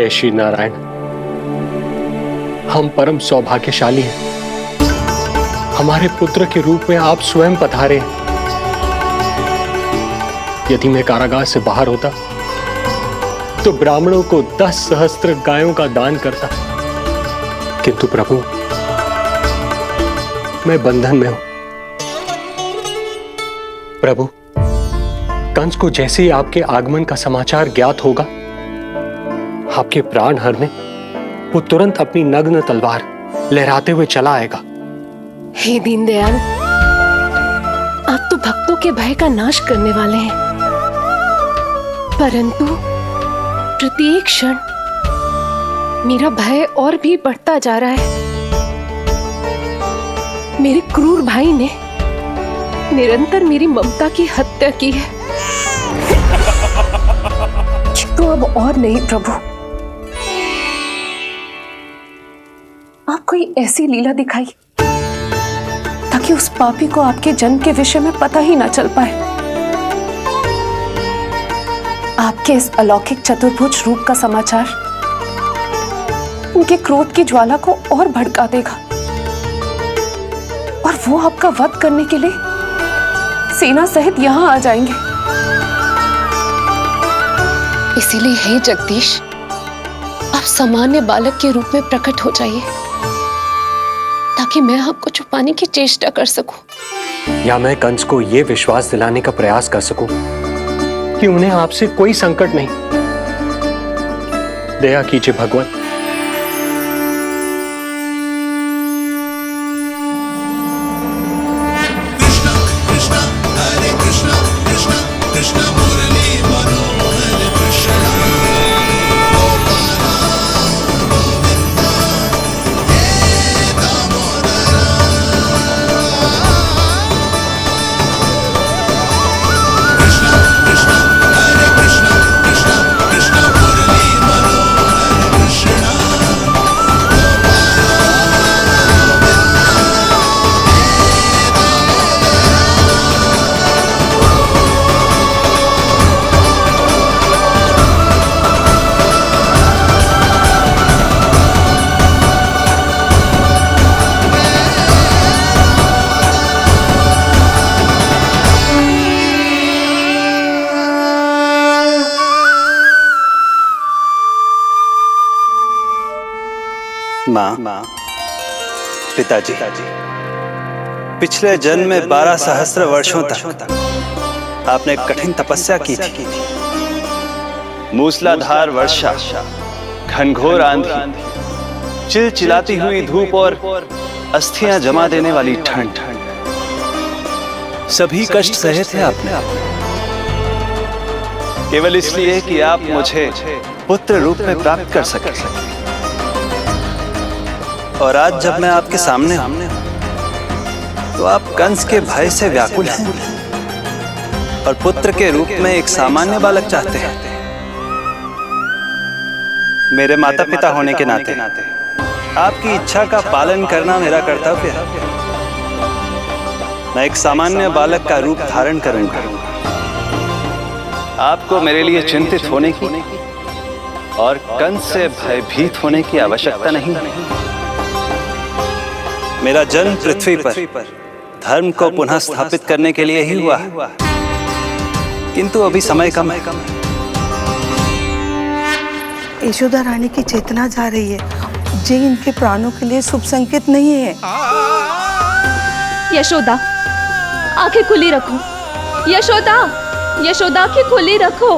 जय श्री नारायण। हम परम सौभाग्यशाली हैं। हमारे पुत्र के रूप में आप स्वयं पधारे हैं। यदि मैं कारागार से बाहर होता तो ब्राह्मणों को 10 सहस्त्र गायों का दान करता, किंतु प्रभु मैं बंधन में हूं। प्रभु, कंस को जैसे ही आपके आगमन का समाचार ज्ञात होगा, आपके प्राण हरने वो तुरंत अपनी नग्न तलवार लहराते हुए चला आएगा। हे दीनदयाल, आप तो भक्तों के भय का नाश करने वाले हैं, परंतु प्रत्येक क्षण मेरा भय और भी बढ़ता जा रहा है। मेरे क्रूर भाई ने निरंतर मेरी ममता की हत्या की है। तो अब और नहीं प्रभु, आप कोई ऐसी लीला दिखाई ताकि उस पापी को आपके जन्म के विषय में पता ही ना चल पाए। आपके इस अलौकिक चतुर्भुज रूप का समाचार उनके क्रोध की ज्वाला को और भड़का देगा और वो आपका वध करने के लिए सेना सहित यहां आ जाएंगे। इसीलिए हे जगदीश, आप सामान्य बालक के रूप में प्रकट हो जाइए ताकि मैं आपको छुपाने की चेष्टा कर सकूं। या मैं कंस को यह विश्वास दिलाने का प्रयास कर सकूं कि उन्हें आपसे कोई संकट नहीं। दया कीजिए भगवान। माँ, पिताजी, पिछले जन्म में 12 सहस्त्र वर्षों तक आपने कठिन तपस्या की थी। मूसलाधार वर्षा, घनघोर आंधी, चिलचिलाती हुई धूप और अस्थियां जमा देने वाली ठंड, सभी कष्ट सहे थे आपने, केवल इसलिए कि आप मुझे पुत्र रूप में प्राप्त कर सके। और आज जब मैं आपके सामने हूं तो आप कंस के भय से व्याकुल हैं और पुत्र के रूप में एक सामान्य बालक चाहते हैं। मेरे माता पिता होने के नाते आपकी इच्छा का पालन करना मेरा कर्तव्य है। मैं एक सामान्य बालक का रूप धारण करूंगा। आपको मेरे लिए चिंतित होने की और कंस से भयभीत होने की आवश्यकता नहीं। मेरा जन्म पृथ्वी पर धर्म को पुनः स्थापित करने के लिए ही हुआ है, किंतु अभी समय कम है। यशोदा रानी की चेतना जा रही है, ये इनके प्राणों के लिए शुभ संकेत नहीं है। यशोदा, आंखें खुली रखो। यशोदा, यशोदा, आंखें खुली रखो।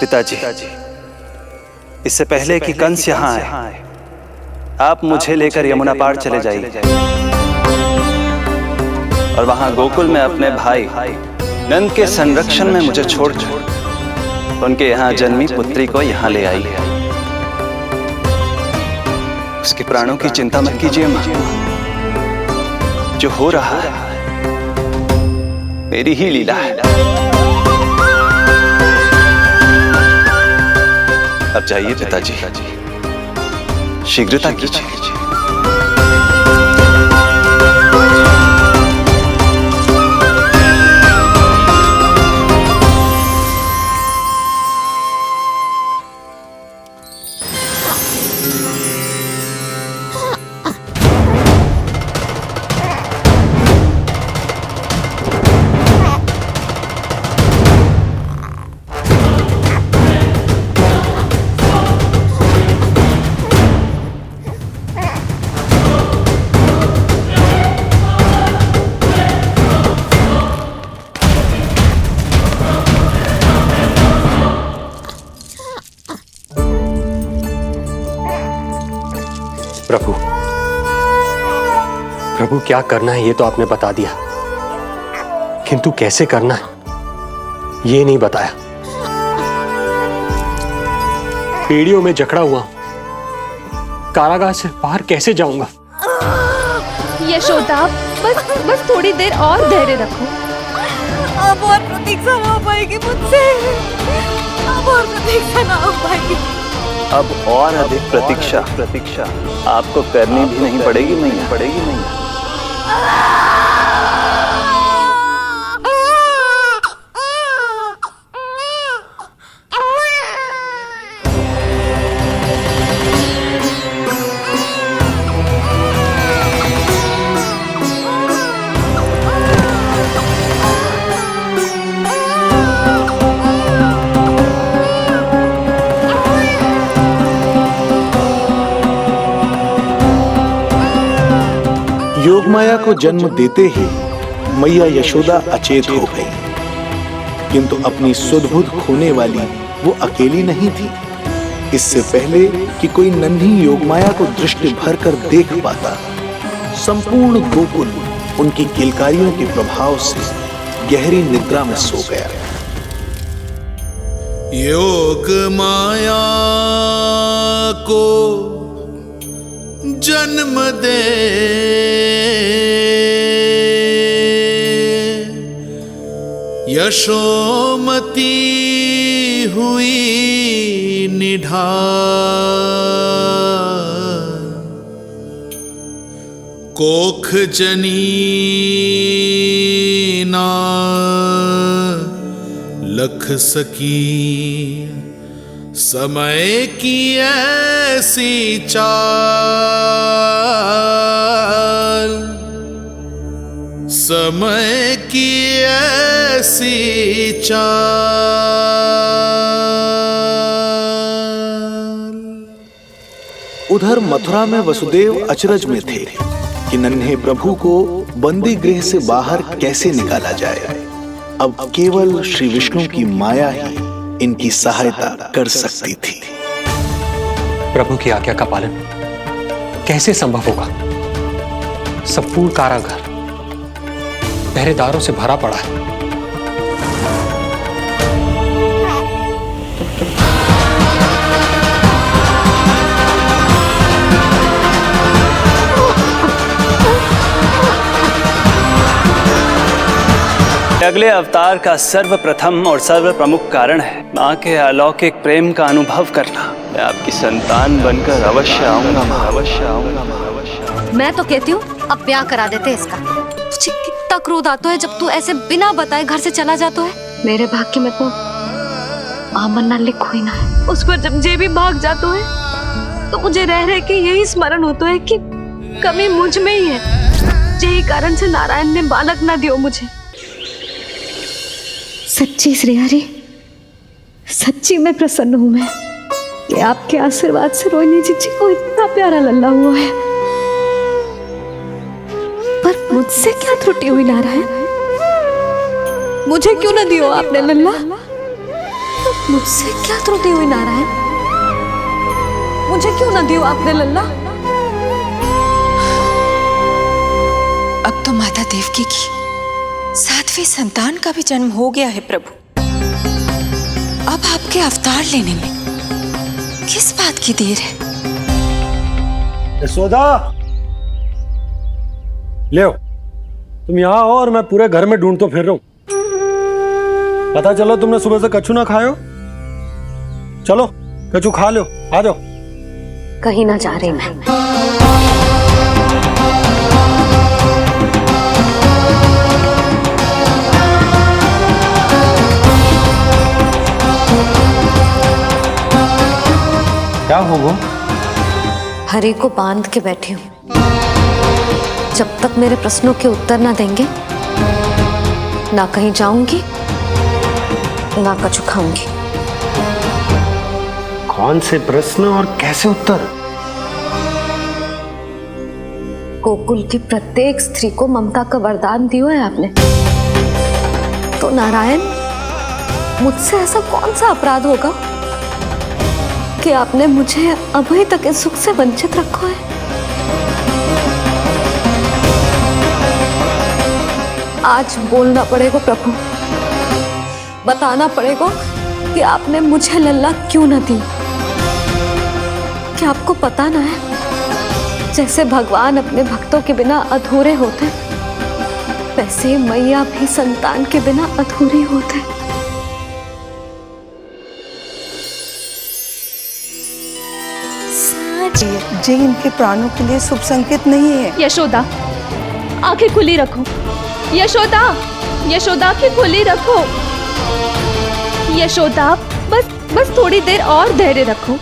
पिताजी, इससे पहले कि कंस यहाँ आए, आप मुझे लेकर यमुना पार चले जाइए। और वहां गोकुल में अपने भाई नंद के संरक्षण में मुझे छोड़कर उनके यहाँ जन्मी पुत्री को यहाँ ले आई। उसके प्राणों की चिंता मत कीजिए मां, जो हो रहा है मेरी ही लीला है। अब जाइए पिताजी, शीघ्रता कीजिए। प्रभु, प्रभु क्या करना है ये तो आपने बता दिया, किंतु कैसे करना है ये नहीं बताया। पीढ़ियों में जकड़ा हुआ हूं, कारागार से बाहर कैसे जाऊंगा? यशोदा, बस थोड़ी देर और धैर्य रखो। अब और प्रतीक्षा ना हो पाएगी मुझसे, अब और प्रतीक्षा ना हो पाएगी। अब और अधिक प्रतीक्षा आपको करनी भी नहीं पड़ेगी मैया। योगमाया को जन्म देते ही मैया यशोदा अचेत हो गई, किंतु अपनी सुध-बुध खोने वाली वो अकेली नहीं थी। इससे पहले कि कोई नन्ही योगमाया को दृष्टि भर कर देख पाता, संपूर्ण गोकुल उनकी किलकारियों के प्रभाव से गहरी निद्रा में सो गया। योगमाया को जन्म दे यशोमती हुई निढाल, कोख जनी ना लख सकी, समय की ऐसी चाल, समय की ऐसी चाल। उधर मथुरा में वसुदेव अचरज में थे कि नन्हे प्रभु को बंदी गृह से बाहर कैसे निकाला जाए। अब केवल श्री विष्णु की माया ही इनकी सहायता कर सकती थी। प्रभु की आज्ञा का पालन कैसे संभव होगा? संपूर्ण कारागार पहरेदारों से भरा पड़ा है। अगले अवतार का सर्वप्रथम और सर्व प्रमुख कारण है माँ के अलौकिक प्रेम का अनुभव करना। मैं आपकी संतान बनकर अवश्य आऊंगा माँ, अवश्य आऊंगा माँ, अवश्य। मैं तो कहती हूँ अब ब्याह करा देते इसका। तुझे कितना क्रोध आता है जब तू ऐसे बिना बताए घर से चला जाता है। मेरे भाग्य में तो आमन्ना लिखो ही ना है। उस पर जब जे भी भाग जाता है तो मुझे रह रह के यही स्मरण होता है कि कमी मुझ में ही है। यही कारण से नारायण ने बालक ना दियो मुझे। सच्ची श्रेयारी, सच्ची में प्रसन्न हूं मैं कि आपके आशीर्वाद से रोहिणी जी को इतना प्यारा लल्ला हुआ है। पर मुझसे क्या त्रुटि हुई नारायण? मुझे क्यों न दियो आपने लल्ला? मुझसे क्या त्रुटि हुई नारायण? मुझे क्यों न दियो आपने लल्ला? अब तो माता देवकी की सातवें संतान का भी जन्म हो गया है प्रभु। अब आपके अवतार लेने में किस बात की देर है? यशोदा, ले तुम यहाँ आओ और मैं पूरे घर में ढूंढतो फिर रहा हूं। पता चला तुमने सुबह से कछु ना खायो। चलो कछु खा लो, आ जाओ। कहीं ना जा रही मैं। क्या हो वो? हरि को बांध के बैठी हूँ। जब तक मेरे प्रश्नों के उत्तर ना देंगे, ना कहीं जाऊंगी, ना कछु खाऊंगी। कौन से प्रश्न और कैसे उत्तर? गोकुल की प्रत्येक स्त्री को ममता का वरदान दिया है आपने, तो नारायण मुझसे ऐसा कौन सा अपराध होगा कि आपने मुझे अभी तक इस सुख से वंचित रखा है? आज बोलना पड़ेगा प्रभु, बताना पड़ेगा कि आपने मुझे लल्ला क्यों न दी। क्या आपको पता ना है, जैसे भगवान अपने भक्तों के बिना अधूरे होते, वैसे मैया भी संतान के बिना अधूरी होते। जे इनके प्राणों के लिए शुभ संकेत नहीं है। यशोदा, आंखें खुली रखो। यशोदा, यशोदा आंखें खुली रखो। यशोदा, बस थोड़ी देर और धैर्य रखो।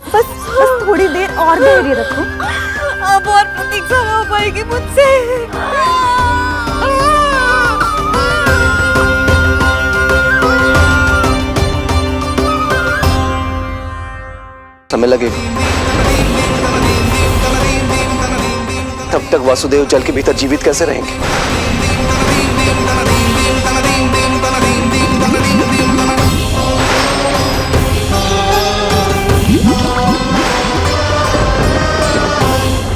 बस थोड़ी देर और धैर्य रखो। अब और प्रतीक्षा हो पाएगी मुझसे। समय लगेगा, तब तक वासुदेव जल के भीतर जीवित कैसे रहेंगे?